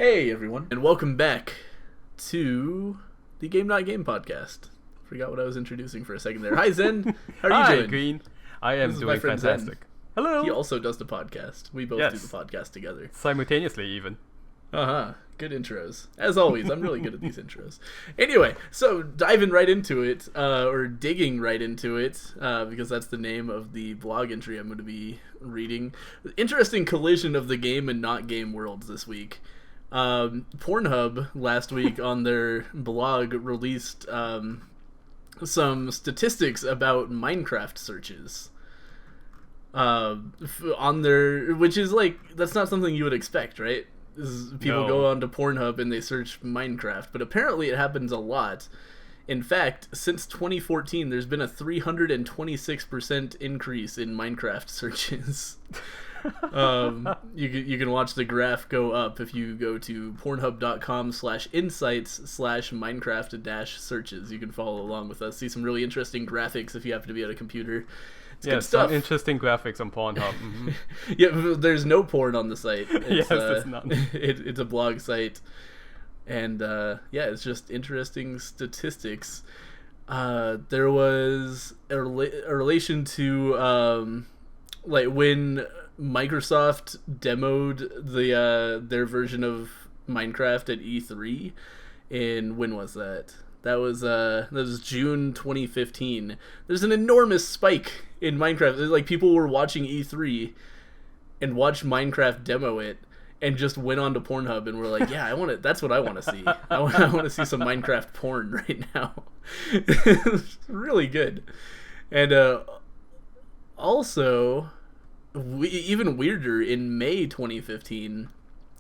Hey everyone, and welcome back to the Game Not Game podcast. Forgot what I was introducing for a second there. Hi Zen, how are you Hi, doing? Green. I am doing fantastic. Zen. Hello. He also does the podcast. We both do Yes. the podcast together. Simultaneously, even. Good intros. As always, I'm really good at these intros. Anyway, so diving right into it, or digging right into it, because that's the name of the blog entry I'm going to be reading. Interesting collision of the game and not game worlds this week. Pornhub last week on their blog released some statistics about Minecraft searches. On their, which is like, that's not something you would expect, right? People go onto Pornhub and they search Minecraft, but apparently it happens a lot. In fact, since 2014, there's been a 326% increase in Minecraft searches. You can watch the graph go up if you go to pornhub.com/insights/Minecraft-searches. You can follow along with us, see some really interesting graphics if you happen to be at a computer. It's good stuff. Some interesting graphics on Pornhub. Mm-hmm. Yeah, there's no porn on the site. It's, it's not. It's a blog site, and it's just interesting statistics. There was a relation to like when Microsoft demoed their version of Minecraft at E3, and when was that? That was June 2015. There's an enormous spike in Minecraft. Like, people were watching E3 and watched Minecraft demo it and just went on to Pornhub and were like, yeah, that's what I want to see. I want to see some Minecraft porn right now. It's really good. And also, even weirder, in May 2015,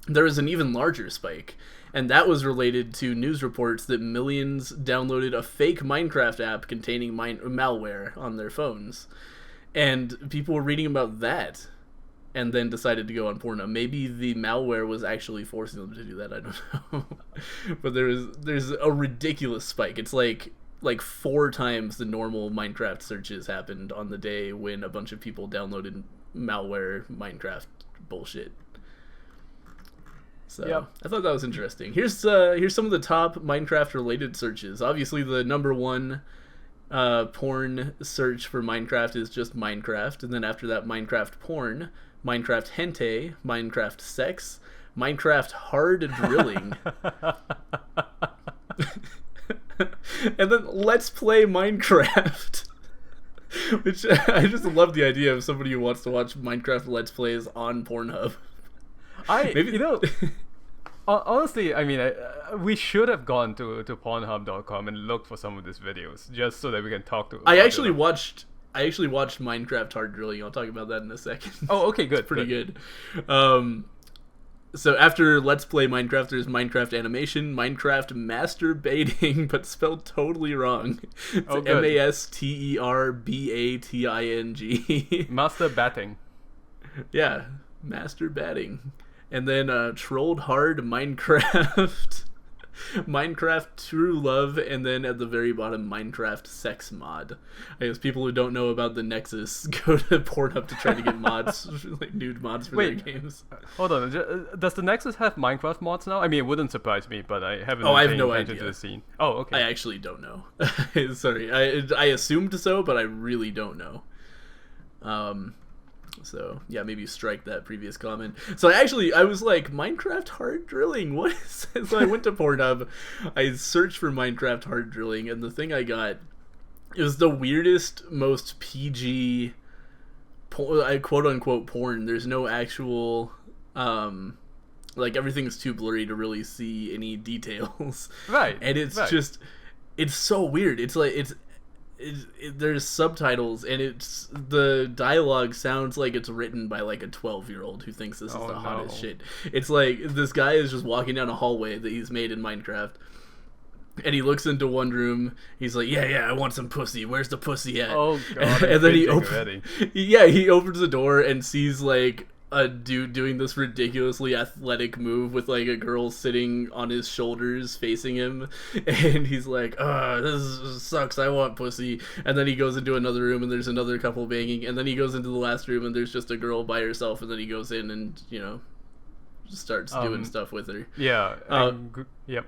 there was an even larger spike. And that was related to news reports that millions downloaded a fake Minecraft app containing malware on their phones. And people were reading about that and then decided to go on Pornhub. Maybe the malware was actually forcing them to do that, I don't know. But there's a ridiculous spike. It's like 4 times the normal Minecraft searches happened on the day when a bunch of people downloaded malware Minecraft bullshit. So yep. I thought that was interesting. Here's some of the top Minecraft related searches. Obviously, the number one porn search for Minecraft is just Minecraft, and then after that, Minecraft porn, Minecraft hentai, Minecraft sex, Minecraft hard drilling, and then Let's Play Minecraft. Which I just love the idea of somebody who wants to watch Minecraft Let's Plays on Pornhub. Honestly, I mean, we should have gone to Pornhub.com and looked for some of these videos just so that we can talk to. I actually watched Minecraft hard drilling. I'll talk about that in a second. Oh, okay, good. It's pretty good. So after Let's Play Minecraft, there's Minecraft animation, Minecraft masturbating, but spelled totally wrong. It's Masterbating. Masturbating. Yeah, masturbating. And then Trolled Hard Minecraft, Minecraft True Love, and then at the very bottom, Minecraft Sex Mod. I guess people who don't know about the Nexus go to Pornhub to try to get mods, like nude mods for their games. Hold on, does the Nexus have Minecraft mods now? I mean, it wouldn't surprise me, but I haven't I have paying no attention idea. to the scene. Oh, okay. I actually don't know. Sorry, I assumed so, but I really don't know. So yeah, maybe strike that previous comment. So I was like, Minecraft hard drilling, what is this? So I went to Pornhub, I searched for Minecraft hard drilling, and the thing I got is the weirdest, most PG quote unquote porn. There's no actual like, everything's too blurry to really see any details. Right. And it's just, it's so weird. It's like there's subtitles, and the dialogue sounds like it's written by like a 12-year-old who thinks this is the hottest shit. It's like this guy is just walking down a hallway that he's made in Minecraft, and he looks into one room. He's like, yeah, I want some pussy. Where's the pussy at? Oh god. And then he opens the door and sees like a dude doing this ridiculously athletic move with like a girl sitting on his shoulders facing him, and he's like, this sucks, I want pussy. And then he goes into another room and there's another couple banging, and then he goes into the last room and there's just a girl by herself, and then he goes in and starts doing stuff with her. Yeah. Yep.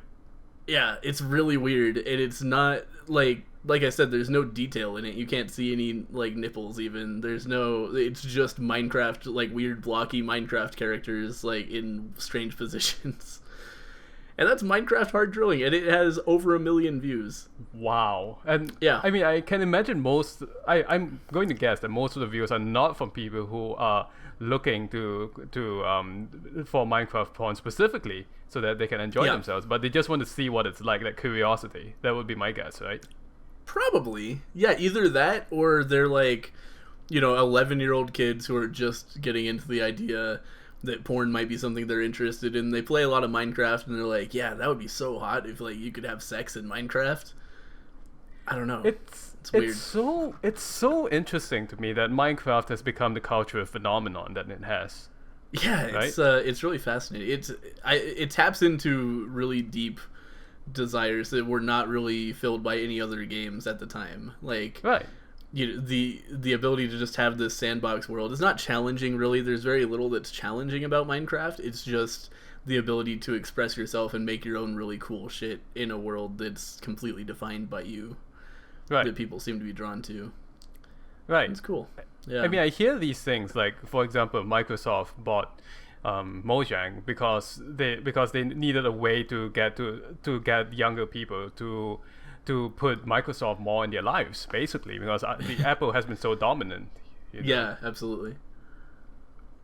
Yeah, it's really weird, and it's not like I said, there's no detail in it. You can't see any like nipples even. It's just Minecraft, like weird blocky Minecraft characters like in strange positions. And that's Minecraft hard drilling, and it has over 1 million views. Wow. And yeah, I mean, I can imagine I'm going to guess that most of the views are not from people who are looking to for Minecraft porn specifically, so that they can enjoy themselves, but they just want to see what it's like, that curiosity. That would be my guess, right? Probably. Yeah, either that or they're like, 11-year-old kids who are just getting into the idea that porn might be something they're interested in. They play a lot of Minecraft and they're like, yeah, that would be so hot if like you could have sex in Minecraft. I don't know. It's weird. It's so interesting to me that Minecraft has become the cultural phenomenon that it has. Yeah, right? It's really fascinating. It taps into really deep desires that were not really filled by any other games at the time. Like, right. The ability to just have this sandbox world is not challenging, really. There's very little that's challenging about Minecraft. It's just the ability to express yourself and make your own really cool shit in a world that's completely defined by you. Right. That people seem to be drawn to. Right. It's cool. Yeah. I mean, I hear these things, like, for example, Microsoft bought Mojang because they needed a way to get younger people to put Microsoft more in their lives, basically, because the Apple has been so dominant. Yeah, absolutely.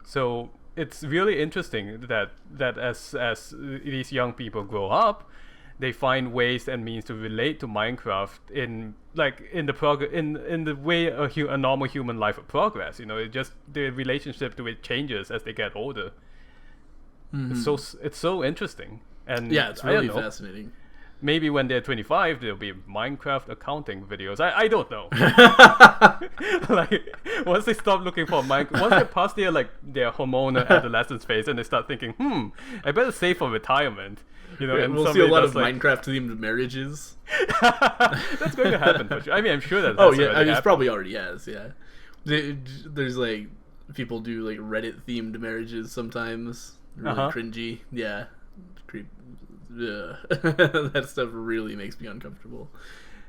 So it's really interesting that as these young people grow up, they find ways and means to relate to Minecraft in the way a normal human life would progress. It just, the relationship to it changes as they get older. Mm-hmm. It's so interesting, and yeah, it's really fascinating. Maybe when they're 25, there'll be Minecraft accounting videos. I don't know. Like, once they stop looking for once they pass their hormonal adolescence phase and they start thinking, I better save for retirement. And we'll see a lot of Minecraft themed marriages. That's going to happen for sure. I mean, I'm sure that. It's probably already has. Yeah, there's like people do like Reddit themed marriages sometimes. Really cringy. Yeah, yeah. That stuff really makes me uncomfortable.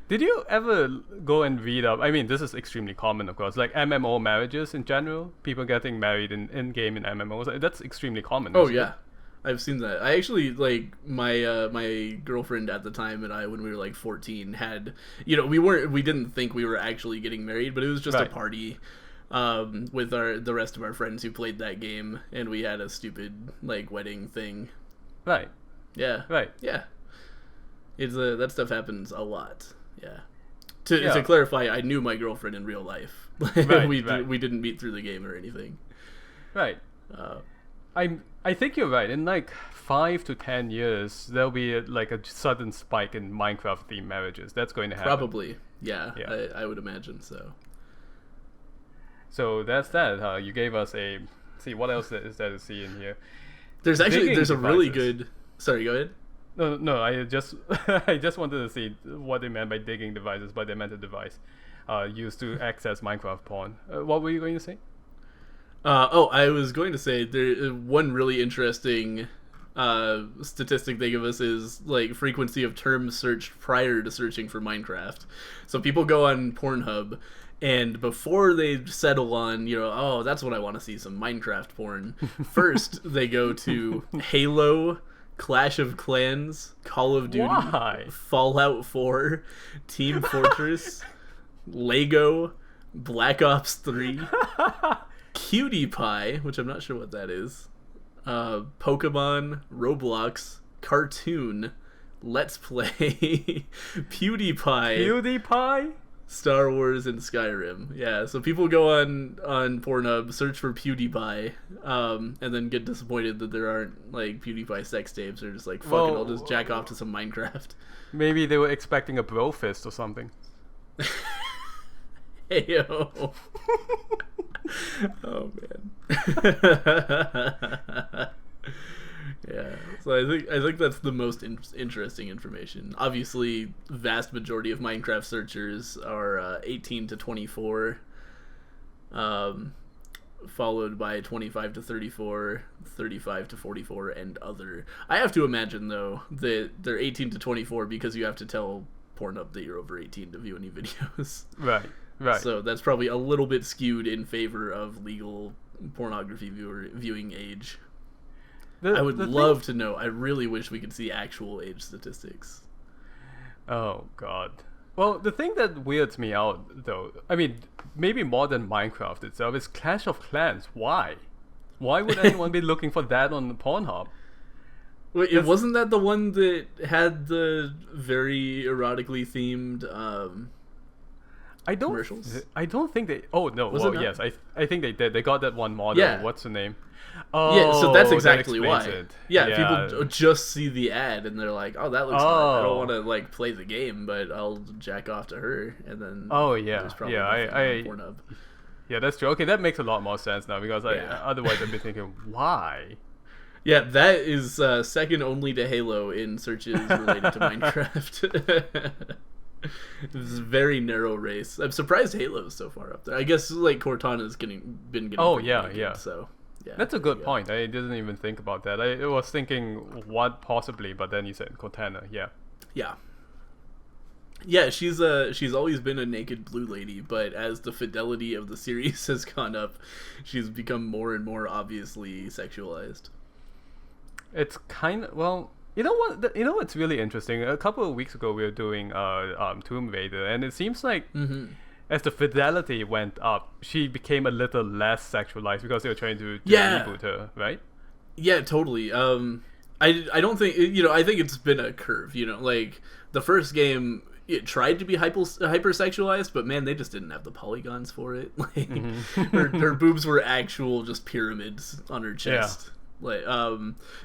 Did you ever go and read up? I mean, this is extremely common, of course. Like MMO marriages in general, people getting married in game in MMOs. That's extremely common. Oh yeah. I've seen that. I actually, like, my girlfriend at the time and I, when we were like 14, had, we didn't think we were actually getting married, but it was just a party with the rest of our friends who played that game, and we had a stupid like wedding thing. Right. Yeah. Right. Yeah. It's that stuff happens a lot. Yeah. To clarify, I knew my girlfriend in real life. We didn't meet through the game or anything. Right. I think you're right. In like 5 to 10 years, there'll be a sudden spike in Minecraft themed marriages. That's going to happen. Probably. Yeah. I would imagine so. So that's that. You gave us see, what else is there to see in here? There's a really good. Sorry, go ahead. No. I just wanted to see what they meant by digging devices, but they meant a device used to access Minecraft porn. What were you going to say? I was going to say one really interesting statistic they give us is like frequency of terms searched prior to searching for Minecraft. So people go on Pornhub, and before they settle on, that's what I want to see, some Minecraft porn, first they go to Halo, Clash of Clans, Call of Duty, Fallout 4, Team Fortress, Lego, Black Ops 3, Cutie Pie, which I'm not sure what that is, Pokemon, Roblox, Cartoon, Let's Play, PewDiePie, Star Wars, and Skyrim. Yeah, so people go on Pornhub, search for PewDiePie, and then get disappointed that there aren't like PewDiePie sex tapes. They're just like, fuck it, I'll just jack off to some Minecraft. Maybe they were expecting a bro fist or something. Heyo. Oh man. Yeah, so I think that's the most interesting information. Obviously, vast majority of Minecraft searchers are 18 to 24. followed by 25 to 34, 35 to 44, and other. I have to imagine, though, that they're 18 to 24 because you have to tell Pornhub that you're over 18 to view any videos. Right. So that's probably a little bit skewed in favor of legal pornography viewing age. I would love to know. I really wish we could see actual age statistics. Oh, God. Well, the thing that weirds me out, though, I mean, maybe more than Minecraft itself, is Clash of Clans. Why? Why would anyone be looking for that on Pornhub? Wait, it wasn't that the one that had the very erotically themed commercials? I don't think they... Oh, no. Was well, yes, I think they did. They got that one model. Yeah. What's the name? Yeah, so that's that exactly why. explains it. Yeah, people just see the ad and they're like, "Oh, that looks hot. I don't want to like play the game, but I'll jack off to her." And then there's probably nothing on Pornhub. Yeah, that's true. Okay, that makes a lot more sense now because otherwise I'd be thinking, why? Yeah, that is second only to Halo in searches related to Minecraft. This is a very narrow race. I'm surprised Halo's so far up there. I guess like Cortana's been getting. Oh pretty yeah, good, yeah. So. Yeah, that's a good point. I didn't even think about that. I was thinking what possibly, but then you said Cortana. Yeah, she's always been a naked blue lady, but as the fidelity of the series has gone up, she's become more and more obviously sexualized. It's kind of, well, you know what? You know what's really interesting? A couple of weeks ago, we were doing Tomb Raider, and it seems like. As the fidelity went up, she became a little less sexualized because they were trying to reboot her, right? Yeah, totally. I don't think I think it's been a curve. Like the first game, it tried to be hyper sexualized, but man, they just didn't have the polygons for it. Like her boobs were actual just pyramids on her chest. Yeah. Like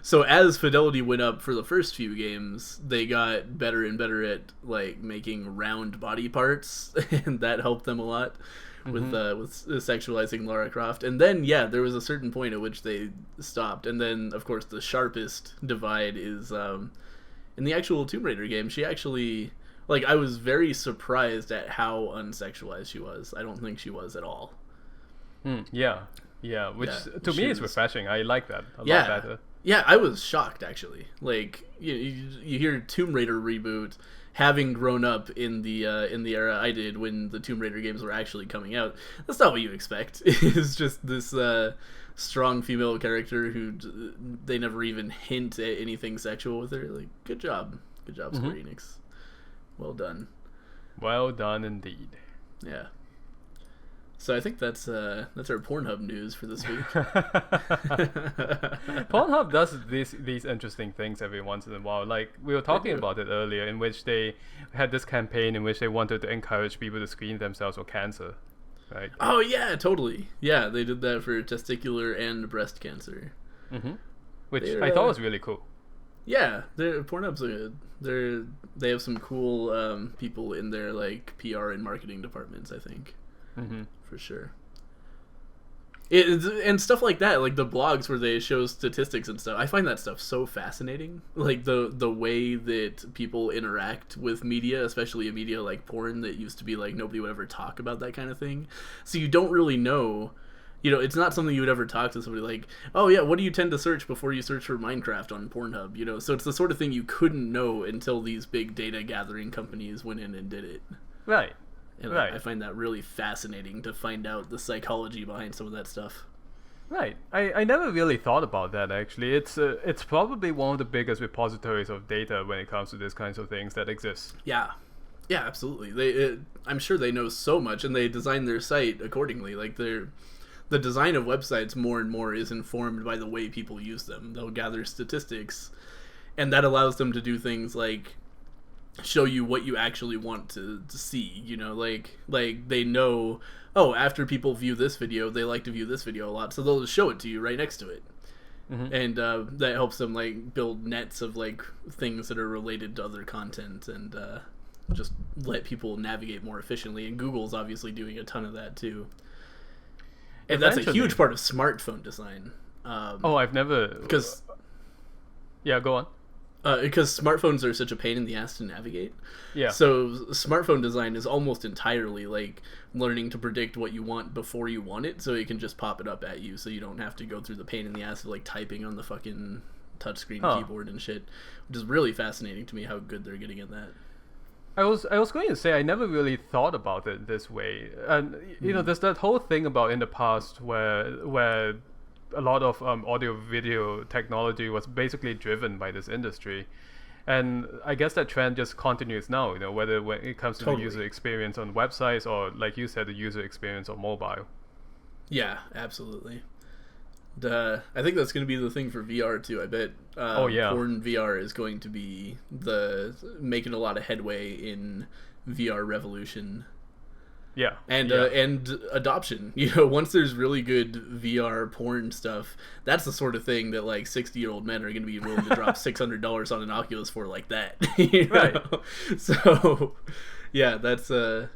so as fidelity went up for the first few games, they got better and better at like making round body parts, and that helped them a lot with sexualizing Lara Croft. And then there was a certain point at which they stopped, and then of course the sharpest divide is in the actual Tomb Raider game. She actually I was very surprised at how unsexualized she was. I don't think she was at all. Yeah, which to me is refreshing. I like that a lot better. Yeah, I was shocked actually. Like you hear Tomb Raider reboot, having grown up in the era I did when the Tomb Raider games were actually coming out. That's not what you expect. It's just this strong female character who they never even hint at anything sexual with her. Like, good job, Square Enix. Well done. Well done indeed. Yeah. So I think that's our Pornhub news for this week. Pornhub does these interesting things every once in a while. Like we were talking about it earlier, in which they had this campaign in which they wanted to encourage people to screen themselves for cancer. Right? Oh yeah, totally. Yeah, they did that for testicular and breast cancer. Which I thought was really cool. Yeah, Pornhub's they have some cool people in their like PR and marketing departments, I think. For sure. And stuff like that, like the blogs where they show statistics and stuff. I find that stuff so fascinating. Like the way that people interact with media, especially a media like porn that used to be like nobody would ever talk about that kind of thing. So you don't really know. It's not something you would ever talk to somebody like, oh yeah, what do you tend to search before you search for Minecraft on Pornhub? So it's the sort of thing you couldn't know until these big data gathering companies went in and did it. Right. And I find that really fascinating to find out the psychology behind some of that stuff. Right. I never really thought about that, actually. It's probably one of the biggest repositories of data when it comes to these kinds of things that exists. Yeah. Yeah, absolutely. I'm sure they know so much, and they design their site accordingly. Like, the design of websites more and more is informed by the way people use them. They'll gather statistics, and that allows them to do things like show you what you actually want to see, like they know, oh, after people view this video, they like to view this video a lot, so they'll just show it to you right next to it. And that helps them like build nets of like things that are related to other content, and just let people navigate more efficiently. And Google's obviously doing a ton of that too, and that's a huge part of smartphone design. I've never, because yeah, go on. Because smartphones are such a pain in the ass to navigate. Yeah. So smartphone design is almost entirely like learning to predict what you want before you want it, so it can just pop it up at you, so you don't have to go through the pain in the ass of like typing on the fucking touchscreen keyboard and shit. Which is really fascinating to me how good they're getting at that. I was going to say I never really thought about it this way, and you know, there's that whole thing about in the past where a lot of audio video technology was basically driven by this industry, and I guess that trend just continues now. You know, whether when it comes to the user experience on websites or, like you said, the user experience on mobile. Yeah, absolutely. I think that's going to be the thing for VR too. I bet porn VR is going to be making a lot of headway in VR revolution. Yeah, and adoption. You know, once there's really good VR porn stuff, that's the sort of thing that like 60-year-old men are going to be willing to drop $600 on an Oculus for, like that. You know? Right. So, yeah, that's you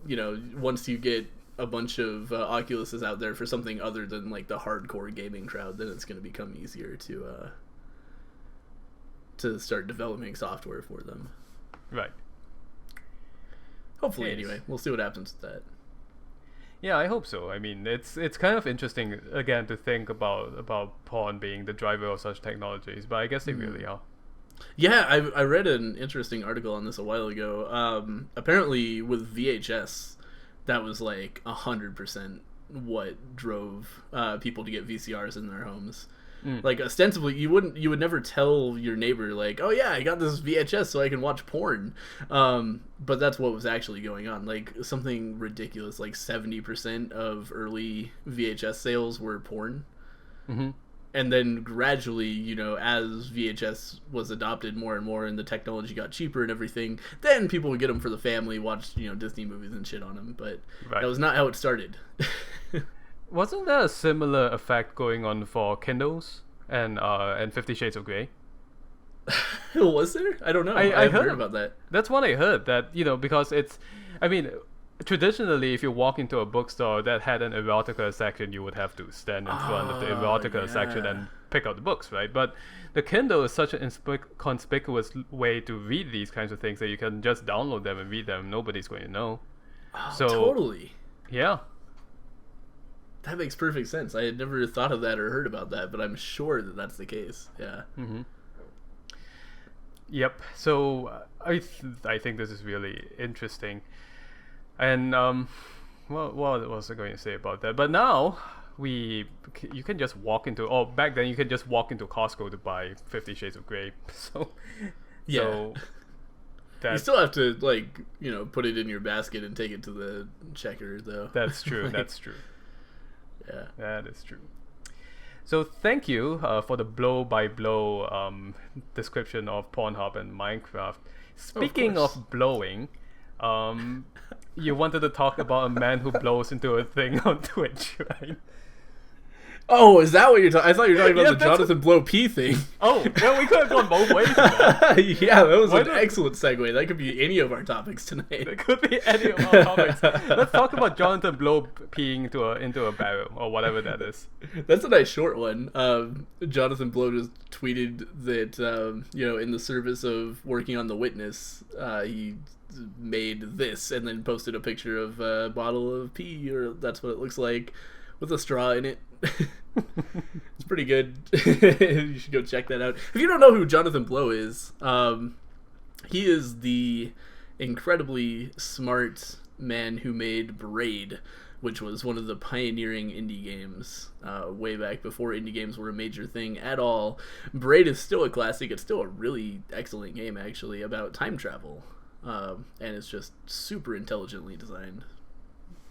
know, once you get a bunch of Oculuses out there for something other than like the hardcore gaming crowd, then it's going to become easier to start developing software for them. Right. Hopefully, anyway. We'll see what happens with that. Yeah, I hope so. I mean, it's kind of interesting, again, to think about porn being the driver of such technologies, but I guess they really are. Yeah, I read an interesting article on this a while ago. Apparently, with VHS, that was like 100% what drove people to get VCRs in their homes. Like, ostensibly, you would never tell your neighbor, like, oh yeah, I got this VHS so I can watch porn. But that's what was actually going on. Like, something ridiculous, like 70% of early VHS sales were porn. Mm-hmm. And then gradually, you know, as VHS was adopted more and more and the technology got cheaper and everything, then people would get them for the family, watch, you know, Disney movies and shit on them. But that was not how it started. Wasn't there a similar effect going on for Kindles and 50 Shades of Grey? Was there? I don't know. I heard about that. That's what I heard. That, you know, because it's, I mean, traditionally, if you walk into a bookstore that had an erotica section, you would have to stand in front of the erotica section and pick out the books, right? But the Kindle is such an conspicuous way to read these kinds of things that you can just download them and read them. Nobody's going to know. Oh, so, totally. Yeah. That makes perfect sense. I had never thought of that or heard about that, but I'm sure that that's the case. Yeah. Mm-hmm. Yep. So I think this is really interesting. And what was I going to say about that? But now you can just walk into. Oh, back then you could just walk into Costco to buy 50 Shades of Grey. So yeah. So you still have to, like, you know, put it in your basket and take it to the checker, though. That's true. Like, that's true. Yeah, that is true. So thank you for the blow-by-blow description of Pornhub and Minecraft. Speaking of blowing, you wanted to talk about a man who blows into a thing on Twitch, right? Oh, is that what you're talking? I thought you were talking about the Jonathan Blow P thing. Oh, well, we could have gone both ways with that. Yeah, that was an excellent segue. That could be any of our topics tonight. It could be any of our topics. Let's talk about Jonathan Blow peeing into a barrel, or whatever that is. That's a nice short one. Jonathan Blow just tweeted that, you know, in the service of working on The Witness, he made this, and then posted a picture of a bottle of pee, or that's what it looks like, with a straw in it. It's pretty good. You should go check that out. If you don't know who Jonathan Blow is, he is the incredibly smart man who made Braid, which was one of the pioneering indie games way back before indie games were a major thing at all. Braid is still a classic. It's still a really excellent game, actually, about time travel. And it's just super intelligently designed.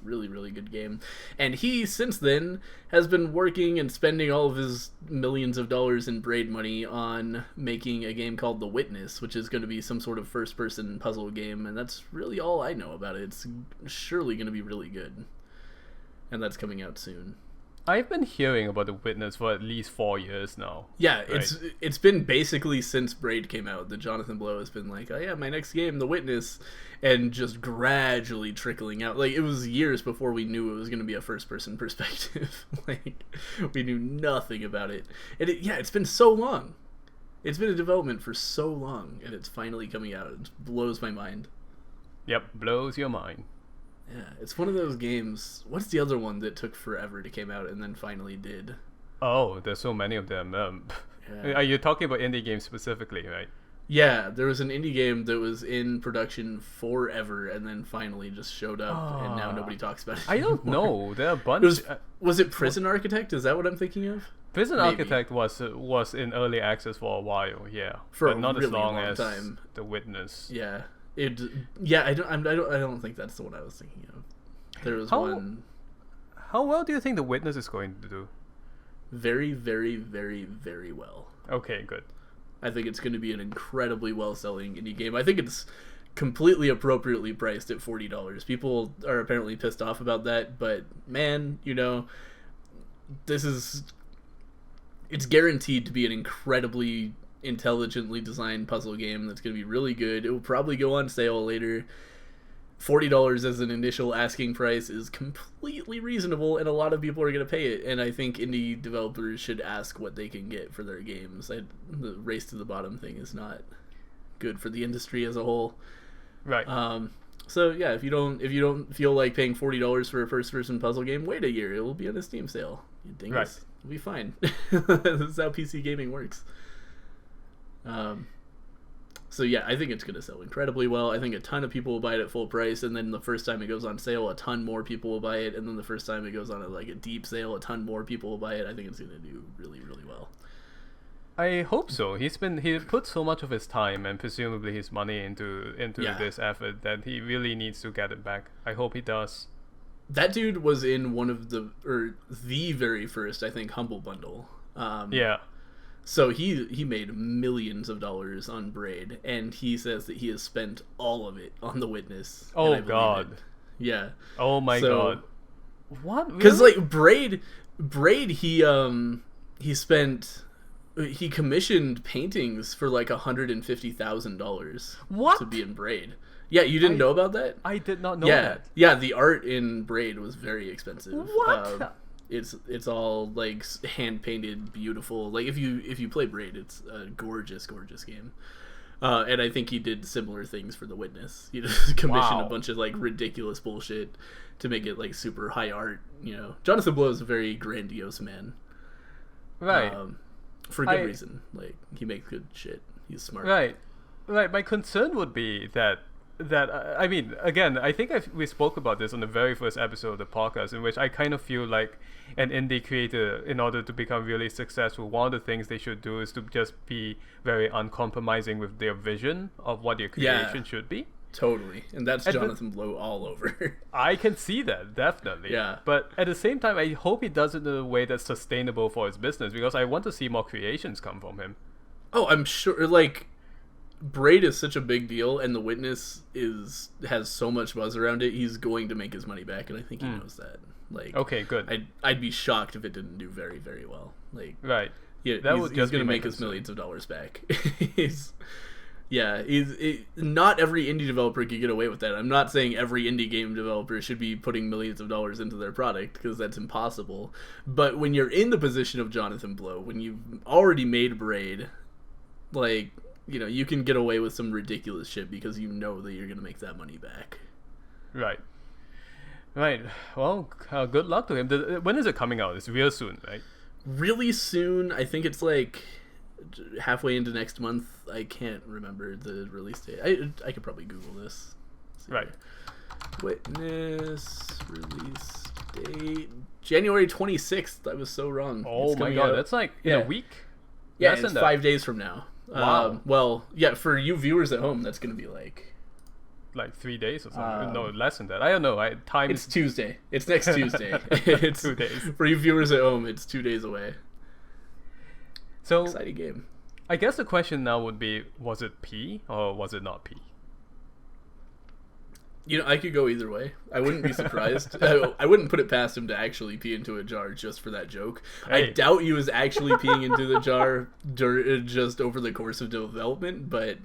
Really, really good game. And he, since then, has been working and spending all of his millions of dollars in Braid money on making a game called The Witness, which is going to be some sort of first-person puzzle game, and that's really all I know about it. It's surely going to be really good. And that's coming out soon. I've been hearing about The Witness for at least 4 years now. Yeah, right? It's been basically since Braid came out that Jonathan Blow has been like, oh yeah, my next game, The Witness, and just gradually trickling out. Like, it was years before we knew it was going to be a first-person perspective. Like, we knew nothing about it. And it's been so long. It's been in development for so long, and it's finally coming out. It blows my mind. Yep, blows your mind. Yeah, it's one of those games. What's the other one that took forever to come out and then finally did? Oh, there's so many of them. Yeah. Are you talking about indie games specifically, right? Yeah, there was an indie game that was in production forever and then finally just showed up, and now nobody talks about it I don't anymore. know. There are a bunch. Was it Prison Architect? Is that what I'm thinking of? Prison Maybe. Architect was in early access for a while, yeah, For but a not really as long long as time. The Witness. Yeah, I don't think that's the one I was thinking of. There was one. How well do you think The Witness is going to do? Very, very, very, very well. Okay, good. I think it's going to be an incredibly well-selling indie game. I think it's completely appropriately priced at $40. People are apparently pissed off about that, but man, it's guaranteed to be an incredibly intelligently designed puzzle game that's going to be really good. It will probably go on sale later. $40 as an initial asking price is completely reasonable, and a lot of people are going to pay it. And I think indie developers should ask what they can get for their games. The race to the bottom thing is not good for the industry as a whole. Right. So yeah, if you don't feel like paying $40 for a first-person puzzle game, wait a year. It will be on a Steam sale. You dingus. Right. It'll be fine. This is how PC gaming works. So yeah, I think it's going to sell incredibly well. I think a ton of people will buy it at full price, and then the first time it goes on sale, a ton more people will buy it, and then the first time it goes on a deep sale, a ton more people will buy it. I think it's going to do really, really well. I hope so. He put so much of his time and presumably his money into this effort that he really needs to get it back. I hope he does. That dude was in one of the very first, I think, Humble Bundle. Yeah. So he made millions of dollars on Braid, and he says that he has spent all of it on The Witness. Oh God. Yeah. Oh my God. What? Because Braid, he commissioned paintings for $150,000. What? To be in Braid. Yeah, you didn't know about that? I did not know that. Yeah, the art in Braid was very expensive. What? It's all hand painted, beautiful. If you play Braid, it's a gorgeous, gorgeous game. And I think he did similar things for The Witness. He just commissioned a bunch of ridiculous bullshit to make it super high art. Jonathan Blow is a very grandiose man. Right. For good reason. He makes good shit. He's smart. Right. My concern would be that I mean, again, I think we spoke about this on the very first episode of the podcast, in which I kind of feel like an indie creator, in order to become really successful, one of the things they should do is to just be very uncompromising with their vision of what their creation should be. Totally. And that's Jonathan Blow all over. I can see that, definitely. Yeah. But at the same time, I hope he does it in a way that's sustainable for his business, because I want to see more creations come from him. Oh, I'm sure, Braid is such a big deal, and The Witness has so much buzz around it. He's going to make his money back, and I think he knows that. Okay, good. I'd be shocked if it didn't do very, very well. Right. Yeah, he's going to make his millions of dollars back. Not every indie developer can get away with that. I'm not saying every indie game developer should be putting millions of dollars into their product, because that's impossible. But when you're in the position of Jonathan Blow, when you've already made Braid, you can get away with some ridiculous shit because you know that you're going to make that money back. Right. Well, good luck to him. When is it coming out? It's real soon, right? Really soon. I think it's halfway into next month. I can't remember the release date. I could probably Google this. Right. Witness release date January 26th. I was so wrong. Oh my God, that's in a week? Yeah, it's 5 days from now. Wow. Well, yeah, for you viewers at home, that's going to be 3 days or something. No, less than that. I don't know. It's Tuesday. It's next Tuesday. It's 2 days. For you viewers at home, it's 2 days away. So exciting game. I guess the question now would be, was it P or was it not P? I could go either way. I wouldn't be surprised. I wouldn't put it past him to actually pee into a jar just for that joke. Hey. I doubt he was actually peeing into the jar just over the course of development, but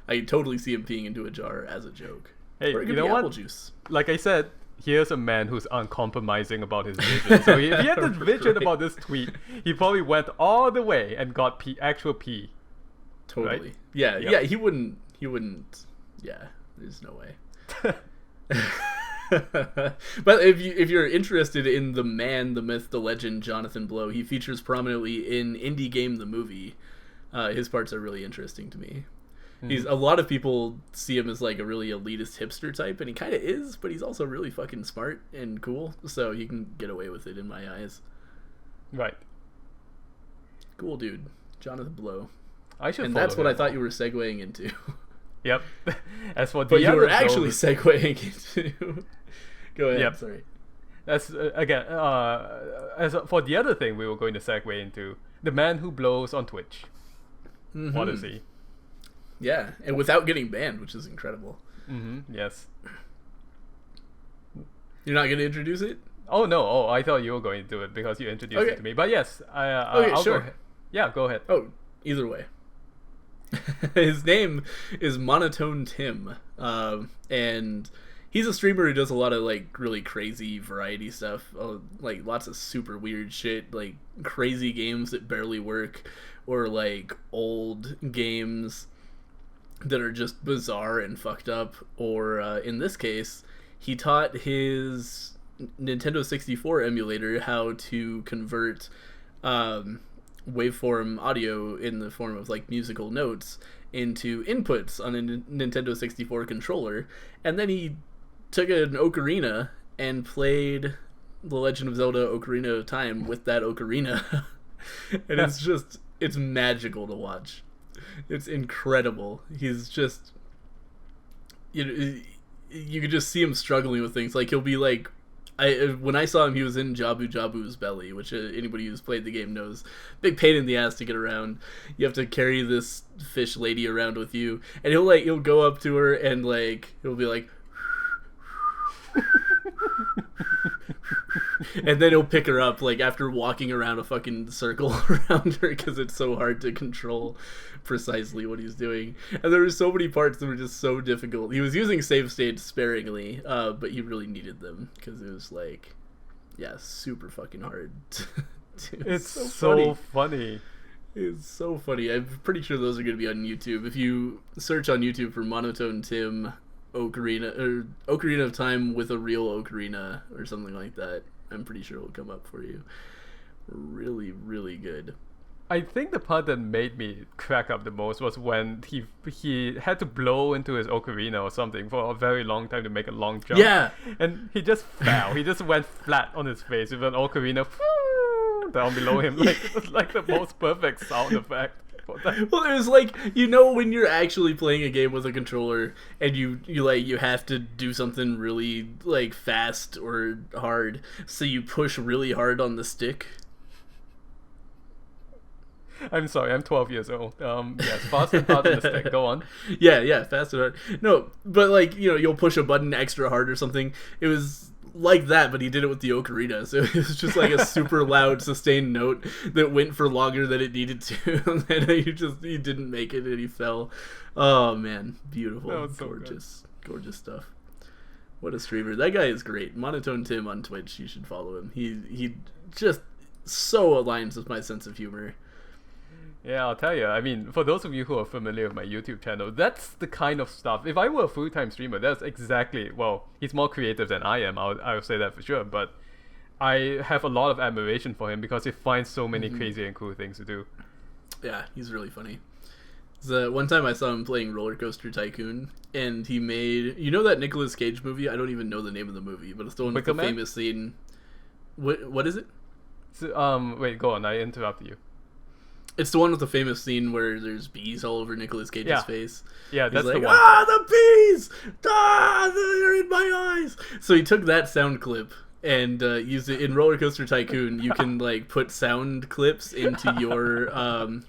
I totally see him peeing into a jar as a joke. Hey, or it could you know be apple what? Juice. Like I said, here's a man who's uncompromising about his vision. So if he had this vision about this tweet, he probably went all the way and got actual pee. Totally. Right? Yeah, Yep. yeah. He wouldn't. Yeah, there's no way. But if you're interested in the man, the myth, the legend, Jonathan Blow, he features prominently in Indie Game the Movie. His parts are really interesting to me. He's a lot of people see him as like a really elitist hipster type, and he kind of is, but he's also really fucking smart and cool, so he can get away with it in my eyes. Right. Cool dude, Jonathan Blow. I should. And follow that's what him. I thought you were segueing into. Yep. As for the But you other were actually blows- segueing into. Go ahead. Yep. Sorry. That's again. As for the other thing, we were going to segue into the man who blows on Twitch. Mhm. Odyssey. Yeah, and without getting banned, which is incredible. Yes. You're not going to introduce it? Oh no! Oh, I thought you were going to do it because you introduced Okay. it to me. But yes, Okay, I'll sure. Go ahead. Yeah, go ahead. Oh, either way. His name is Monotone Tim, and he's a streamer who does a lot of like really crazy variety stuff, like lots of super weird shit, like crazy games that barely work, or like old games that are just bizarre and fucked up, or in this case, he taught his Nintendo 64 emulator how to convert waveform audio in the form of like musical notes into inputs on a Nintendo 64 controller, and then he took an ocarina and played The Legend of Zelda Ocarina of Time with that ocarina. And it's magical to watch. It's incredible. He's just, you could just see him struggling with things. Like he'll be like, when I saw him, he was in Jabu Jabu's belly, which anybody who's played the game knows, big pain in the ass to get around. You have to carry this fish lady around with you, and he'll go up to her and like he'll be like, and then he'll pick her up like after walking around a fucking circle around her because it's so hard to control precisely what he's doing. And there were so many parts that were just so difficult. He was using save states sparingly, but he really needed them because it was like, yeah, super fucking hard. It's so funny. It's so funny. I'm pretty sure those are going to be on YouTube. If you search on YouTube for Monotone Tim Ocarina or Ocarina of Time with a real ocarina or something like that, I'm pretty sure it'll come up for you. Really, really good. I think the part that made me crack up the most was when he had to blow into his ocarina or something for a very long time to make a long jump. Yeah. And he just fell. He just went flat on his face with an ocarina down below him, like the most perfect sound effect. Well, it was like, when you're actually playing a game with a controller and you have to do something really like fast or hard, so you push really hard on the stick. I'm sorry, I'm 12 years old. Yes, fast and hard on the stick. Go on. Yeah, fast and hard. No, but like, you'll push a button extra hard or something. It was like that, but he did it with the ocarina, so it was just like a super loud sustained note that went for longer than it needed to, and then he didn't make it and he fell. Oh man, beautiful. That was so gorgeous stuff. What a streamer. That guy is great. Monotone Tim on Twitch, you should follow him. He just so aligns with my sense of humor. Yeah, I'll tell you. I mean, for those of you who are familiar with my YouTube channel, that's the kind of stuff. If I were a full-time streamer, that's exactly, well, he's more creative than I am. I would say that for sure. But I have a lot of admiration for him because he finds so many crazy and cool things to do. Yeah, he's really funny. So one time I saw him playing Roller Coaster Tycoon, and he made, that Nicolas Cage movie? I don't even know the name of the movie, but it's the one with the famous scene. What is it? So, wait, go on. I interrupted you. It's the one with the famous scene where there's bees all over Nicolas Cage's face. Yeah, that's like, the one. the bees! They're in my eyes! So he took that sound clip and used it in Roller Coaster Tycoon. You can like put sound clips into your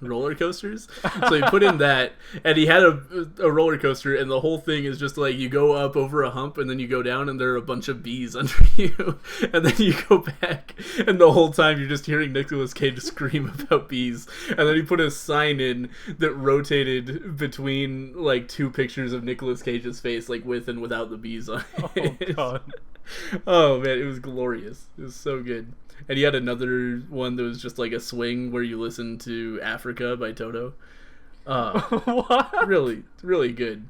roller coasters. So he put in that, and he had a roller coaster, and the whole thing is just like you go up over a hump, and then you go down, and there are a bunch of bees under you, and then you go back, and the whole time you're just hearing Nicolas Cage scream about bees. And then he put a sign in that rotated between like two pictures of Nicolas Cage's face, like with and without the bees on it. Oh god. Oh man, it was glorious. It was so good. And he had another one that was just like a swing where you listen to Africa by Toto. What? Really, really good.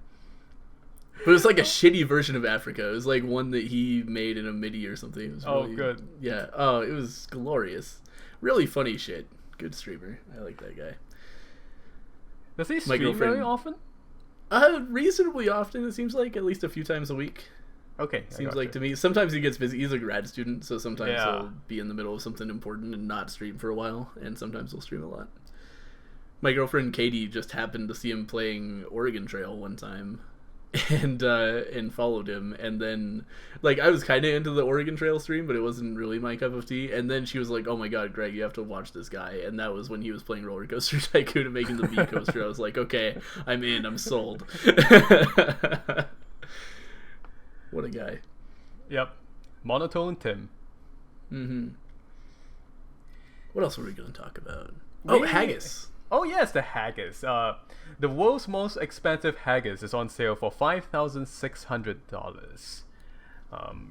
But it was like a shitty version of Africa. It was like one that he made in a MIDI or something. It was really, Good. Yeah. Oh, it was glorious. Really funny shit. Good streamer. I like that guy. Does he stream very often? Reasonably often. It seems like at least a few times a week. Okay. Seems like to me. Sometimes he gets busy. He's a grad student, so sometimes Yeah. he'll be in the middle of something important and not stream for a while, and sometimes he'll stream a lot. My girlfriend Katie just happened to see him playing Oregon Trail one time, and followed him, and then like I was kind of into the Oregon Trail stream, but it wasn't really my cup of tea. And then she was like, "Oh my god, Greg, you have to watch this guy." And that was when he was playing Roller Coaster Tycoon and making the V coaster. I was like, "Okay, I'm in. I'm sold." What a guy. Yep. Monotone Tim. Mm-hmm. What else were we going to talk about? Oh, haggis. Oh yes, the haggis. The world's most expensive haggis is on sale for $5,600.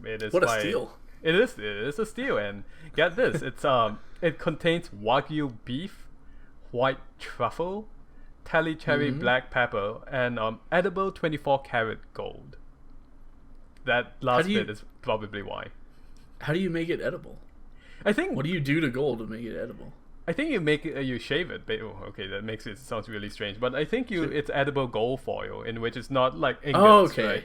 It is what a steal! It is a steal, and get this, it contains Wagyu beef, white truffle, Tally cherry black pepper, and edible 24-karat gold. That last bit is probably why. How do you make it edible? I think. What do you do to gold to make it edible? I think you shave it. Okay, that makes it sounds really strange. But I think it's edible gold foil, in which it's not like ingots. Oh, okay. Right?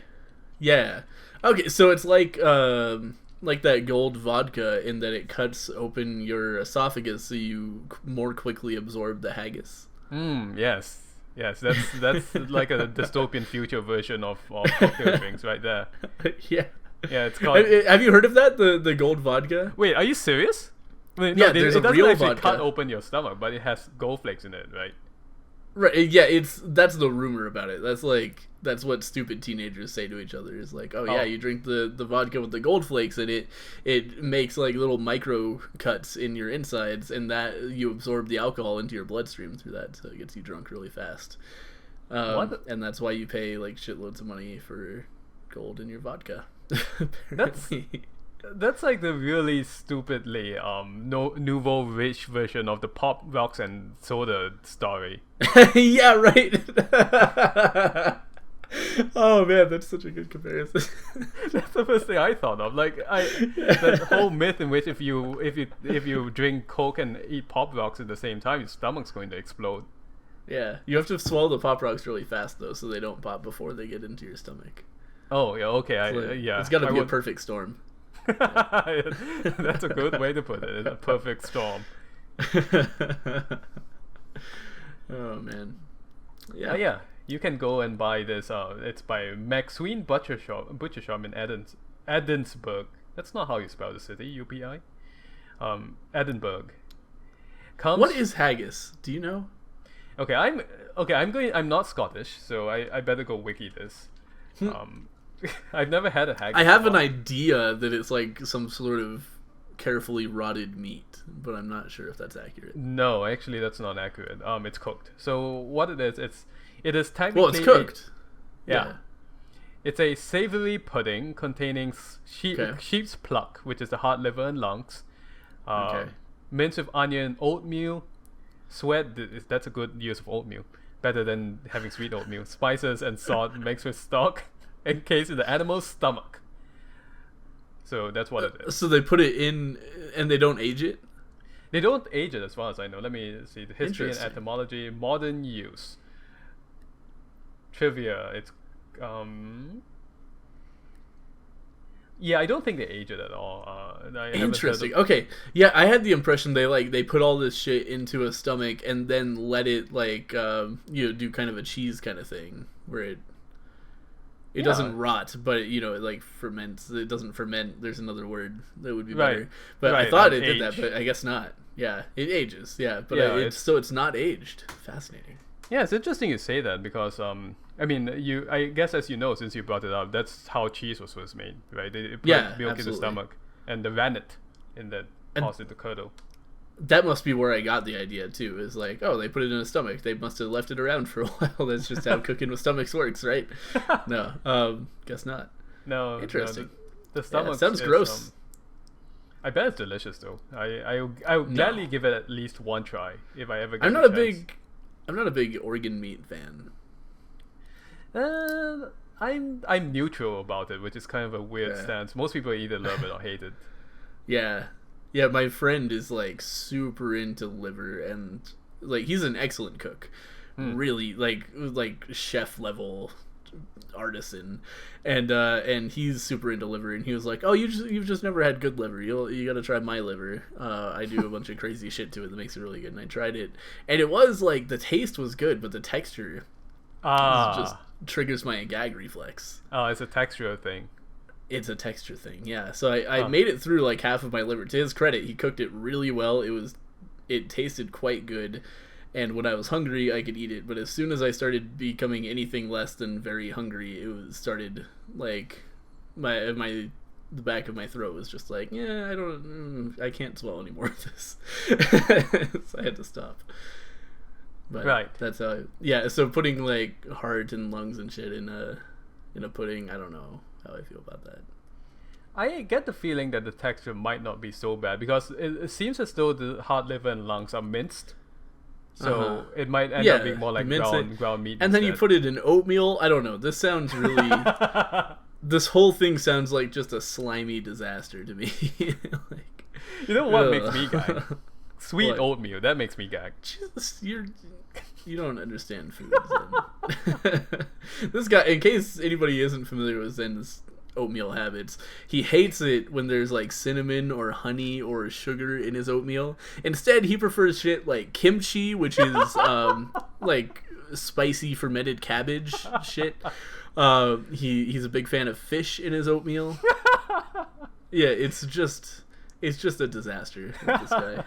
Yeah. Okay, so it's like that gold vodka in that it cuts open your esophagus so you more quickly absorb the haggis. Yes. Yes, that's like a dystopian future version of cocktail drinks right there. Yeah. Yeah, it's called. Have you heard of that? The gold vodka? Wait, are you serious? I mean, Yeah, no, there's it a doesn't real actually vodka. cut open your stomach, but it has gold flakes in it, right? Right. Yeah, that's the rumor about it. That's what stupid teenagers say to each other. Is like, oh yeah, you drink the vodka with the gold flakes, and it makes like little micro cuts in your insides, and that you absorb the alcohol into your bloodstream through that, so it gets you drunk really fast. And that's why you pay like shitloads of money for gold in your vodka. That's like the really stupidly nouveau rich version of the pop rocks and soda story. Yeah, right. Oh man, that's such a good comparison. That's the first thing I thought of. Like that whole myth in which if you drink Coke and eat Pop Rocks at the same time, your stomach's going to explode. Yeah, you have to swallow the Pop Rocks really fast though, so they don't pop before they get into your stomach. Oh yeah, okay, it's got to be a perfect storm. That's a good way to put it. It's a perfect storm. Oh man. Yeah. Yeah. You can go and buy this. It's by Maxwell Butcher Shop in Edinburgh. That's not how you spell the city. UPI. Edinburgh. What is haggis? Do you know? Okay, I'm not Scottish, so I better go wiki this. I've never had a haggis. I have an idea that it's like some sort of carefully rotted meat, but I'm not sure if that's accurate. No, actually, that's not accurate. It's cooked. So what it is technically... Well, it's cooked. Yeah. It's a savory pudding containing sheep's pluck, which is the heart, liver, and lungs. Minced with onion, oatmeal, that's a good use of oatmeal. Better than having sweet oatmeal. Spices and salt mixed with stock, encased in the animal's stomach. So that's what it is. So they put it in, and they don't age it? They don't age it as far as I know. Let me see. The history and etymology, modern use. Trivia, it's yeah, I don't think they age it at all. Interesting. Okay, yeah, I had the impression they put all this shit into a stomach and then let it do kind of a cheese kind of thing where it doesn't rot, but it like ferments. It doesn't ferment. There's another word that would be better. But I thought it did that, but I guess not. Yeah, it ages. Yeah, but it's not aged. Fascinating. Yeah, it's interesting you say that because I guess as you know, since you brought it up, that's how cheese was first made, right? They put milk in the stomach and the rennet in that caused it to curdle. That must be where I got the idea too. Is like, oh, they put it in a stomach. They must have left it around for a while. That's just how cooking with stomachs works, right? No, guess not. No, interesting. No, the stomach sounds gross. I bet it's delicious though. I would gladly give it at least one try if I ever get I'm not a a big I'm not a big organ meat fan. I'm neutral about it, which is kind of a weird stance. Most people either love it or hate it. Yeah. Yeah, my friend is like super into liver, and like he's an excellent cook. Really like chef level artisan, and he's super into liver, and he was like, "Oh, you've just never had good liver. You got to try my liver. I do a bunch of crazy shit to it that makes it really good." And I tried it, and it was like the taste was good, but the texture just triggers my gag reflex. Oh, it's a texture thing. It's a texture thing, yeah. So I made it through like half of my liver. To his credit, he cooked it really well. It tasted quite good, and when I was hungry, I could eat it. But as soon as I started becoming anything less than very hungry, started like the back of my throat was just like, yeah, I can't swallow any more of this. So I had to stop. But right. That's how. So putting like heart and lungs and shit in a pudding, I don't know how I feel about that. I get the feeling that the texture might not be so bad because it seems as though the heart, liver, and lungs are minced. So it might end up being more like ground meat. And then you put it in oatmeal. I don't know. This sounds really... this whole thing sounds like just a slimy disaster to me. Like, you know what makes me gag? Sweet oatmeal. That makes me gag. Just, you don't understand food, Zen. This guy, in case anybody isn't familiar with Zen's oatmeal habits, he hates it when there's like cinnamon or honey or sugar in his oatmeal. Instead, he prefers shit like kimchi, which is like spicy fermented cabbage shit. He's a big fan of fish in his oatmeal. Yeah, it's just a disaster with this guy.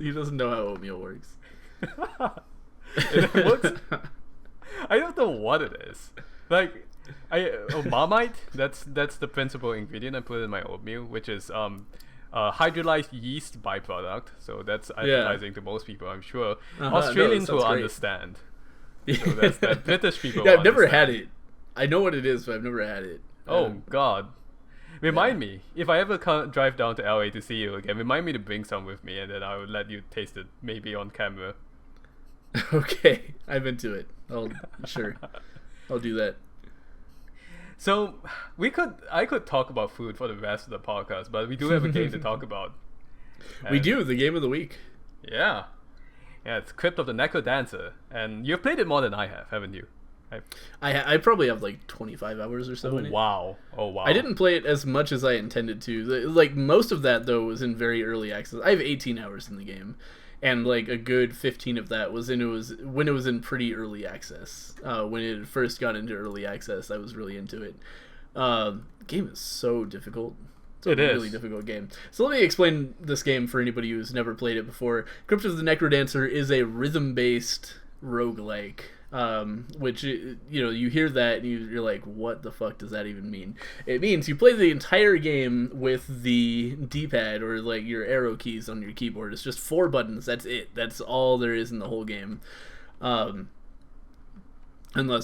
He doesn't know how oatmeal works. I don't know what it is. Like Marmite, that's the principal ingredient I put in my oatmeal, which is hydrolyzed yeast byproduct. So that's appetizing to most people, I'm sure. Australians will understand. So that's that. British people. Yeah, I've never had it. I know what it is, but I've never had it. Oh God. Remind me, if I ever drive down to LA to see you again, remind me to bring some with me, and then I will let you taste it, maybe on camera. Okay, I'm into it. Sure, I'll do that. So I could talk about food for the rest of the podcast, but we do have a game to talk about. We do, the game of the week. Yeah, it's Crypt of the Necrodancer, and you've played it more than I have, haven't you? I probably have like 25 hours or so in it. Wow. Oh wow. I didn't play it as much as I intended to. Like most of that though was in very early access. I have 18 hours in the game, and like a good 15 of that was when it was in pretty early access. When it first got into early access, I was really into it. The game is so difficult. It's a really difficult game. So let me explain this game for anybody who's never played it before. Crypt of the Necrodancer is a rhythm-based roguelike. Which, you hear that and you're like, what the fuck does that even mean? It means you play the entire game with the D-pad or like your arrow keys on your keyboard. It's just 4 buttons. That's it. That's all there is in the whole game. Unless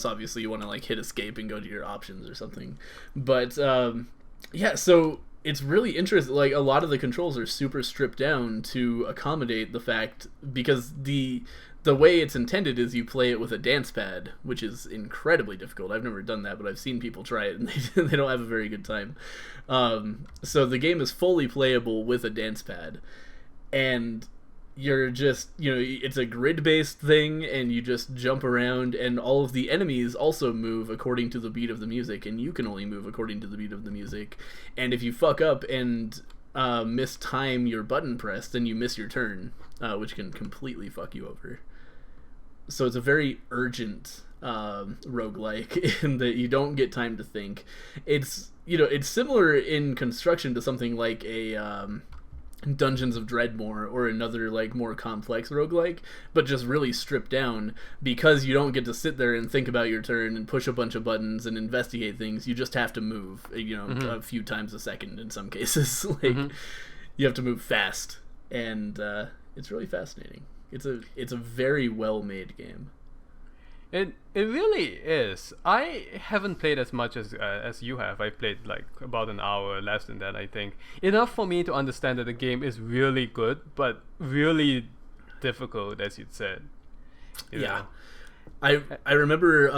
obviously you want to like hit escape and go to your options or something. But so it's really interesting. Like a lot of the controls are super stripped down to accommodate the fact, because the way it's intended is you play it with a dance pad, which is incredibly difficult. I've never done that, but I've seen people try it, and they don't have a very good time. So the game is fully playable with a dance pad, and you're just, it's a grid-based thing, and you just jump around, and all of the enemies also move according to the beat of the music, and you can only move according to the beat of the music. And if you fuck up and mistime your button press, then you miss your turn, which can completely fuck you over. So it's a very urgent roguelike in that you don't get time to think. It's similar in construction to something like a Dungeons of Dreadmore or another like more complex roguelike, but just really stripped down, because you don't get to sit there and think about your turn and push a bunch of buttons and investigate things. You just have to move, a few times a second in some cases. You have to move fast, and it's really fascinating. It's a very well made game. It really is. I haven't played as much as you have. I played like about an hour, less than that, I think. Enough for me to understand that the game is really good, but really difficult, as you'd said. Yeah. I remember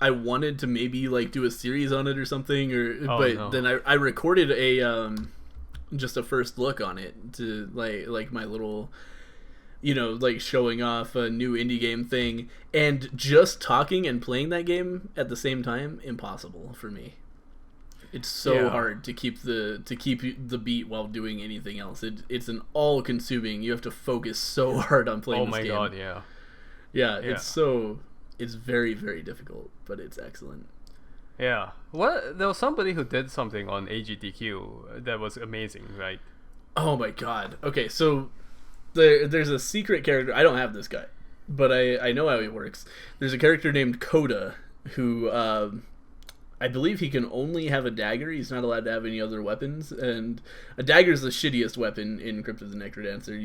I wanted to maybe like do a series on it or something, but no. then I recorded a just a first look on it to like my little, like showing off a new indie game thing, and just talking and playing that game at the same time, impossible for me. It's so hard to keep the beat while doing anything else. It's an all consuming. You have to focus so hard on playing this game. Oh my god, yeah. Yeah, it's very, very difficult, but it's excellent. Yeah. There was somebody who did something on AGDQ that was amazing, right? Oh my god. Okay, so there's a secret character. I don't have this guy, but I know how he works. There's a character named Coda who I believe he can only have a dagger. He's not allowed to have any other weapons, and a dagger is the shittiest weapon in Crypt of the Necrodancer.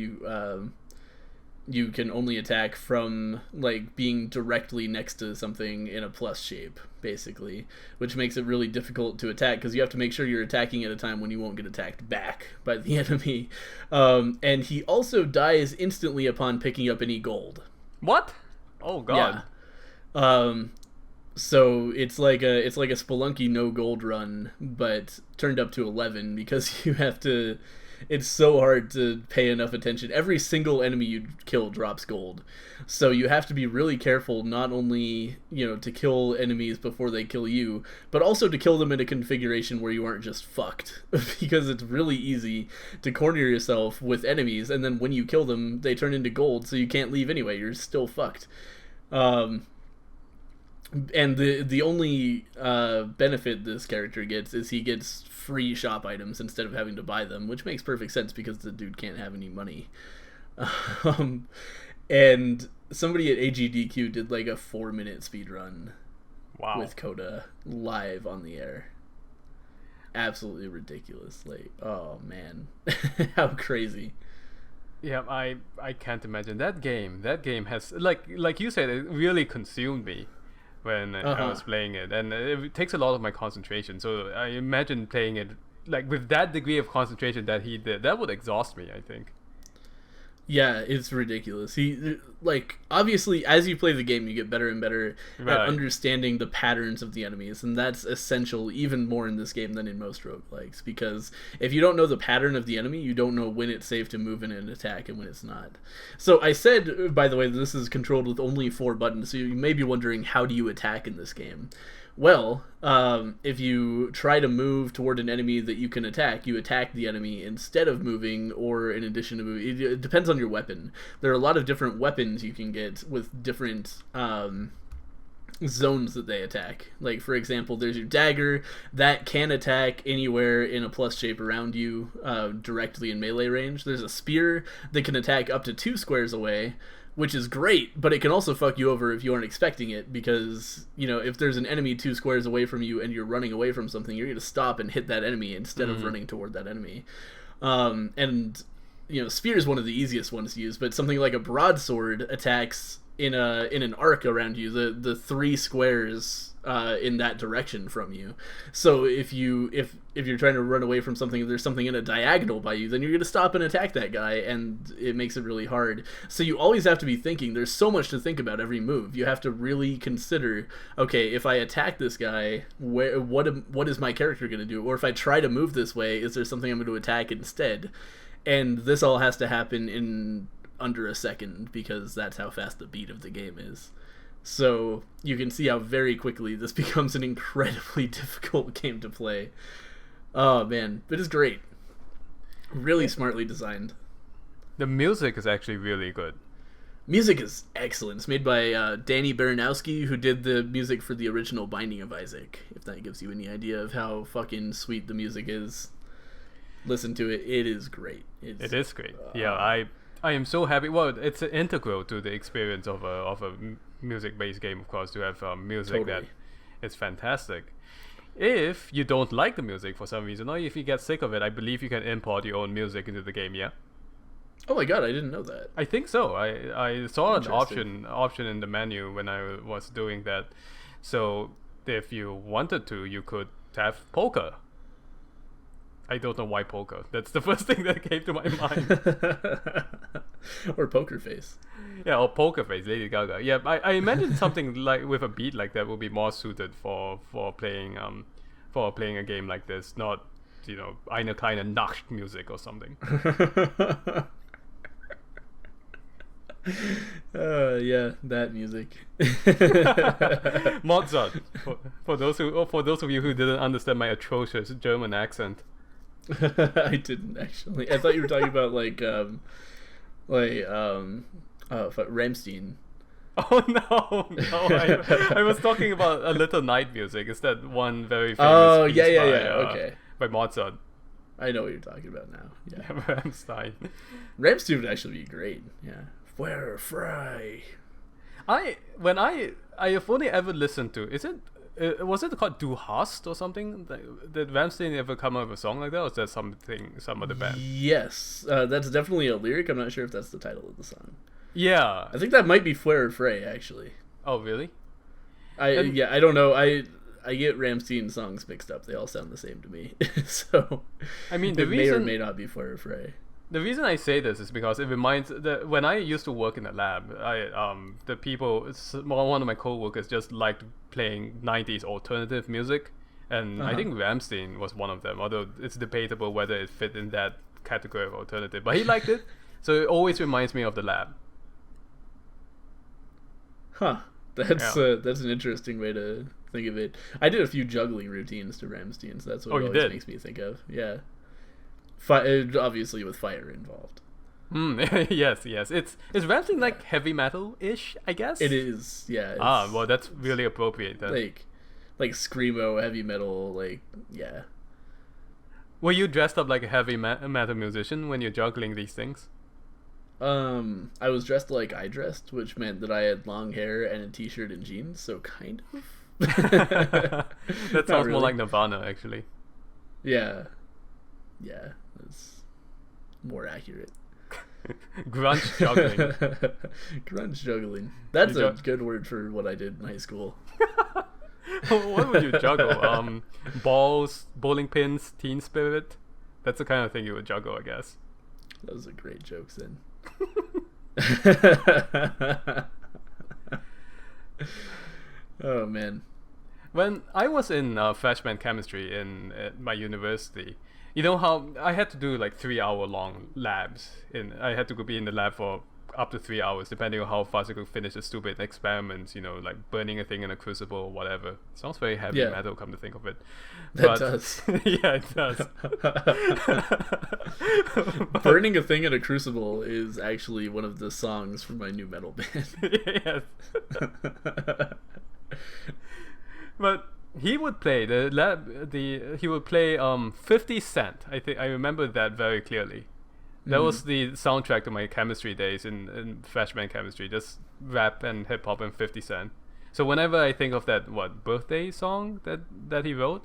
You can only attack from like being directly next to something in a plus shape, basically, which makes it really difficult to attack because you have to make sure you're attacking at a time when you won't get attacked back by the enemy. And he also dies instantly upon picking up any gold. What? Oh god. Yeah. So it's like a Spelunky no gold run, but turned up to 11 because you have to. It's so hard to pay enough attention. Every single enemy you kill drops gold, so you have to be really careful. Not only to kill enemies before they kill you, but also to kill them in a configuration where you aren't just fucked, because it's really easy to corner yourself with enemies, and then when you kill them, they turn into gold, so you can't leave anyway. You're still fucked. And the only benefit this character gets is he gets free shop items instead of having to buy them, which makes perfect sense because the dude can't have any money. And somebody at AGDQ did like a 4-minute speed run with Coda live on the air. Absolutely ridiculous. Like, oh man, how crazy. Yeah, I can't imagine that game. That game has like you said, it really consumed me when I was playing it, and it takes a lot of my concentration. So I imagine playing it like with that degree of concentration that he did, that would exhaust me, I think. Yeah, it's ridiculous. He obviously as you play the game, you get better and better at understanding the patterns of the enemies, and that's essential even more in this game than in most roguelikes, because if you don't know the pattern of the enemy, you don't know when it's safe to move in and attack and when it's not. So I said, by the way, this is controlled with only 4 buttons, so you may be wondering, how do you attack in this game? Well, if you try to move toward an enemy that you can attack, you attack the enemy instead of moving or in addition to moving. It depends on your weapon. There are a lot of different weapons you can get with different zones that they attack. Like, for example, there's your dagger that can attack anywhere in a plus shape around you, directly in melee range. There's a spear that can attack up to 2 squares away, which is great, but it can also fuck you over if you aren't expecting it, because, if there's an enemy 2 squares away from you and you're running away from something, you're going to stop and hit that enemy instead of running toward that enemy. And, spear is one of the easiest ones to use, but something like a broadsword attacks in an arc around you, the 3 squares in that direction from you. So if you're trying to run away from something, if there's something in a diagonal by you, then you're going to stop and attack that guy, and it makes it really hard. So you always have to be thinking. There's so much to think about every move. You have to really consider, okay, if I attack this guy, what is my character going to do? Or if I try to move this way, is there something I'm going to attack instead? And this all has to happen in under a second, because that's how fast the beat of the game is. So you can see how very quickly this becomes an incredibly difficult game to play. Oh man, but it's great. Really smartly designed. The music is actually really good. Music is excellent. It's made by Danny Baranowski, who did the music for the original Binding of Isaac, if that gives you any idea of how fucking sweet the music is. Listen to it. It is great. It is great. Yeah, I am so happy. Well, it's integral to the experience of a music-based game, of course, to have music that is fantastic. If you don't like the music for some reason, or if you get sick of it, I believe you can import your own music into the game. Yeah. Oh my god, I didn't know that. I think so. I saw an option in the menu when I was doing that. So if you wanted to, you could have polka. I don't know why polka. That's the first thing that came to my mind. Or Poker Face. Yeah, or Poker Face, Lady Gaga. Yeah, I imagine something like with a beat like that would be more suited for playing a game like this, not eine kleine Nacht music or something. Yeah, that music. Mozart. For those of you who didn't understand my atrocious German accent. I didn't actually. I thought you were talking about Rammstein. Oh no! I was talking about A Little Night Music. It's that one very famous piece okay. by Mozart. I know what you're talking about now. Yeah, Rammstein. Rammstein would actually be great. Yeah, Feuer frei. I've only ever listened to. Was it called Du Hast or something? Did Rammstein ever come up with a song like that, or is that some other band? Yes, that's definitely a lyric. I'm not sure if that's the title of the song. Yeah, I think that might be Feuer frei actually. Oh really? I don't know. I get Rammstein songs mixed up. They all sound the same to me. So I mean, it may or may not be Feuer frei. The reason I say this is because it reminds that when I used to work in a lab, one of my coworkers just liked playing 90s alternative music, and I think Rammstein was one of them. Although it's debatable whether it fit in that category of alternative, but he liked it, so it always reminds me of the lab. Huh. That's an interesting way to think of it. I did a few juggling routines to Rammstein, so that's what it always makes me think of. Yeah. Obviously with fire involved. Yes. Is Rammstein like heavy metal-ish, I guess? It is, yeah. Well, that's really appropriate then. Like screamo, heavy metal, yeah. Were you dressed up like a heavy metal musician when you're juggling these things? I was dressed like I dressed, which meant that I had long hair and a t-shirt and jeans, so kind of. That sounds more like Nirvana, actually. Yeah, that's more accurate. Grunge juggling. Grunge juggling. That's a good word for what I did in high school. What would you juggle? Balls, bowling pins, teen spirit? That's the kind of thing you would juggle, I guess. Those are great jokes then. Oh man. When I was in freshman chemistry at my university, you know how I had to do like 3-hour long labs. I had to be in the lab for up to 3 hours, depending on how fast I could finish the stupid experiments, like burning a thing in a crucible or whatever. Sounds very heavy metal, come to think of it. That does. Yeah, it does. Burning a thing in a crucible is actually one of the songs from my new metal band. Yes. But he would play he would play 50 Cent. I think I remember that very clearly. That was the soundtrack to my chemistry days in freshman chemistry, just rap and hip hop and 50 Cent. So whenever I think of that birthday song that he wrote,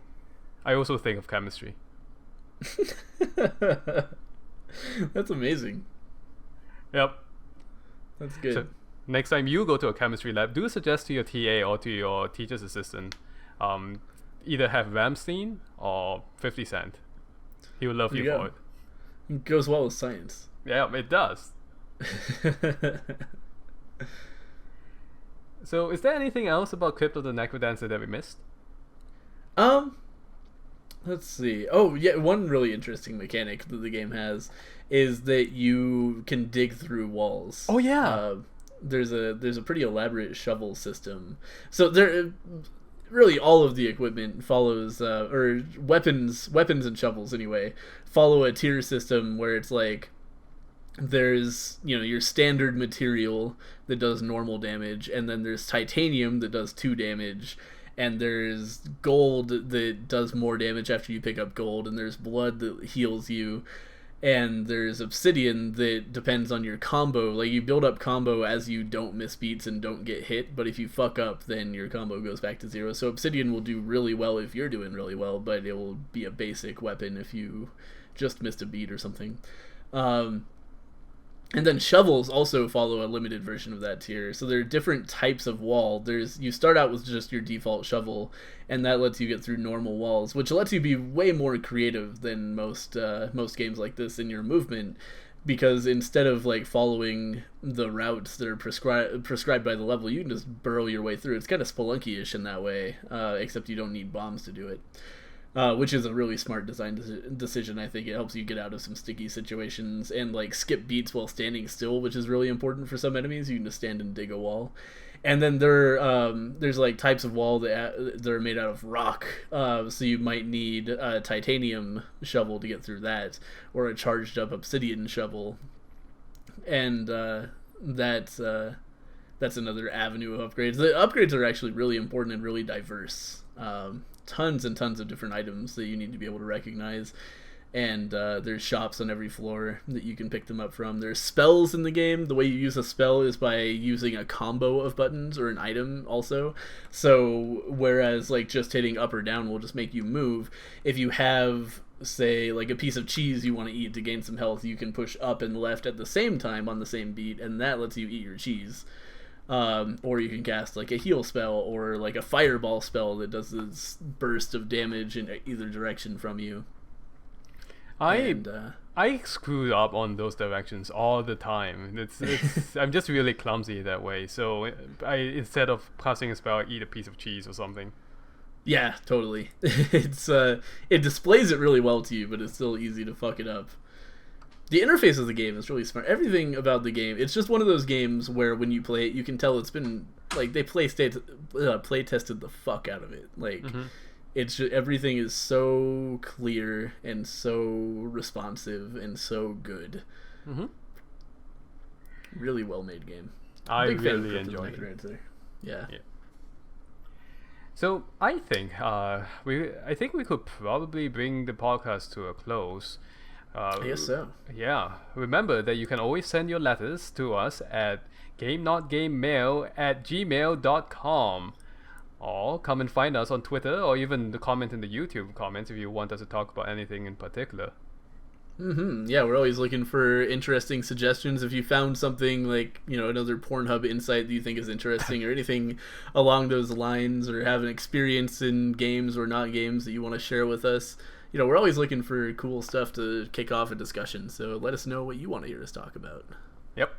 I also think of chemistry. That's amazing. Yep. That's good. So next time you go to a chemistry lab, do suggest to your TA or to your teacher's assistant, either have Rammstein or 50 Cent. He would love you for it. It goes well with science. Yeah, it does. So, is there anything else about Crypt of the Necrodancer that we missed? Let's see. Oh, yeah, one really interesting mechanic that the game has is that you can dig through walls. Oh yeah. There's a pretty elaborate shovel system. So really all of the equipment follows or weapons and shovels anyway follow a tier system where it's like there's your standard material that does normal damage, and then there's titanium that does 2 damage, and there's gold that does more damage after you pick up gold, and there's blood that heals you, and there's obsidian that depends on your combo. Like, you build up combo as you don't miss beats and don't get hit, but if you fuck up, then your combo goes back to 0. So obsidian will do really well if you're doing really well, but it will be a basic weapon if you just missed a beat or something. And then shovels also follow a limited version of that tier. So there are different types of wall. You start out with just your default shovel, and that lets you get through normal walls, which lets you be way more creative than most games like this in your movement, because instead of like following the routes that are prescribed by the level, you can just burrow your way through. It's kind of Spelunky-ish in that way, except you don't need bombs to do it. Which is a really smart design decision. I think it helps you get out of some sticky situations and like skip beats while standing still, which is really important for some enemies. You can just stand and dig a wall. And then there's like types of wall that are made out of rock, so you might need a titanium shovel to get through that, or a charged up obsidian shovel, and that's another avenue of upgrades. The upgrades are actually really important and really diverse. Tons and tons of different items that you need to be able to recognize, and there's shops on every floor that you can pick them up from. There's spells in the game. The way you use a spell is by using a combo of buttons or an item also. So whereas like just hitting up or down will just make you move, if you have, say, like a piece of cheese you want to eat to gain some health, you can push up and left at the same time on the same beat, and that lets you eat your cheese. Or you can cast like a heal spell or like a fireball spell that does this burst of damage in either direction from you. I screw up on those directions all the time. It's I'm just really clumsy that way. So instead of casting a spell, I eat a piece of cheese or something. Yeah, totally. It displays it really well to you, but it's still easy to fuck it up. The interface of the game is really smart. Everything about the game, it's just one of those games where when you play it, you can tell it's been like they play tested the fuck out of it. Like it's just, everything is so clear and so responsive and so good. Really well made game. I really enjoyed it. Yeah. So I think we could probably bring the podcast to a close. I guess so. Yeah. Remember that you can always send your letters to us at GameNotGameMail@gmail.com, or come and find us on Twitter, or even the comment in the YouTube comments if you want us to talk about anything in particular. Yeah, we're always looking for interesting suggestions. If you found something like, another Pornhub insight that you think is interesting or anything along those lines, or have an experience in games or not games that you want to share with us, we're always looking for cool stuff to kick off a discussion. So let us know what you want to hear us talk about. Yep.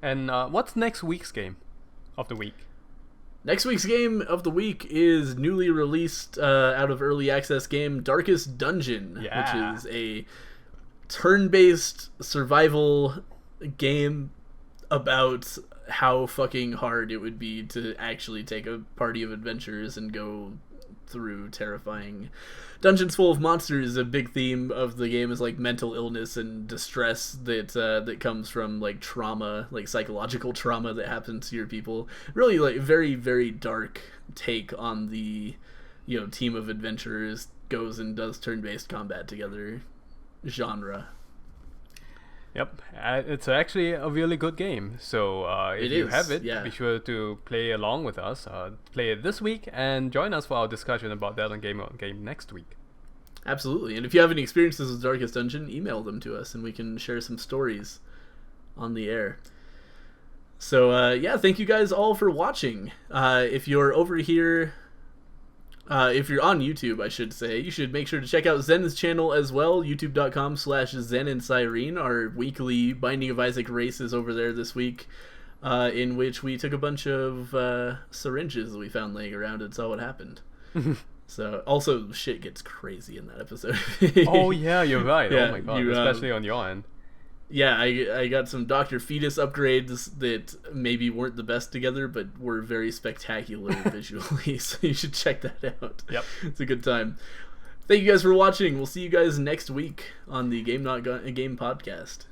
And what's next week's game of the week? Next week's game of the week is newly released out of early access game Darkest Dungeon, which is a turn-based survival game about how fucking hard it would be to actually take a party of adventurers and go through terrifying dungeons full of monsters. A big theme of the game is like mental illness and distress that comes from like trauma, like psychological trauma that happens to your people. Really like very, very dark take on the team of adventurers goes and does turn-based combat together genre. Yep, it's actually a really good game. So if you have it, be sure to play along with us. Play it this week and join us for our discussion about that on Game next week. Absolutely. And if you have any experiences with Darkest Dungeon, email them to us and we can share some stories on the air. So thank you guys all for watching. If you're over here, if you're on YouTube, I should say, you should make sure to check out Zen's channel as well, youtube.com/Zen and Cyrene. Our weekly Binding of Isaac race is over there this week, in which we took a bunch of syringes that we found laying around and saw what happened. So, also, shit gets crazy in that episode. Oh yeah, you're right. Oh my god, especially on your end. Yeah, I got some Dr. Fetus upgrades that maybe weren't the best together, but were very spectacular visually, so you should check that out. Yep. It's a good time. Thank you guys for watching. We'll see you guys next week on the Game Not Game podcast.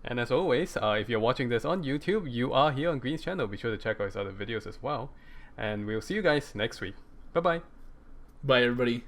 And as always, if you're watching this on YouTube, you are here on Green's channel. Be sure to check out his other videos as well. And we'll see you guys next week. Bye-bye. Bye, everybody.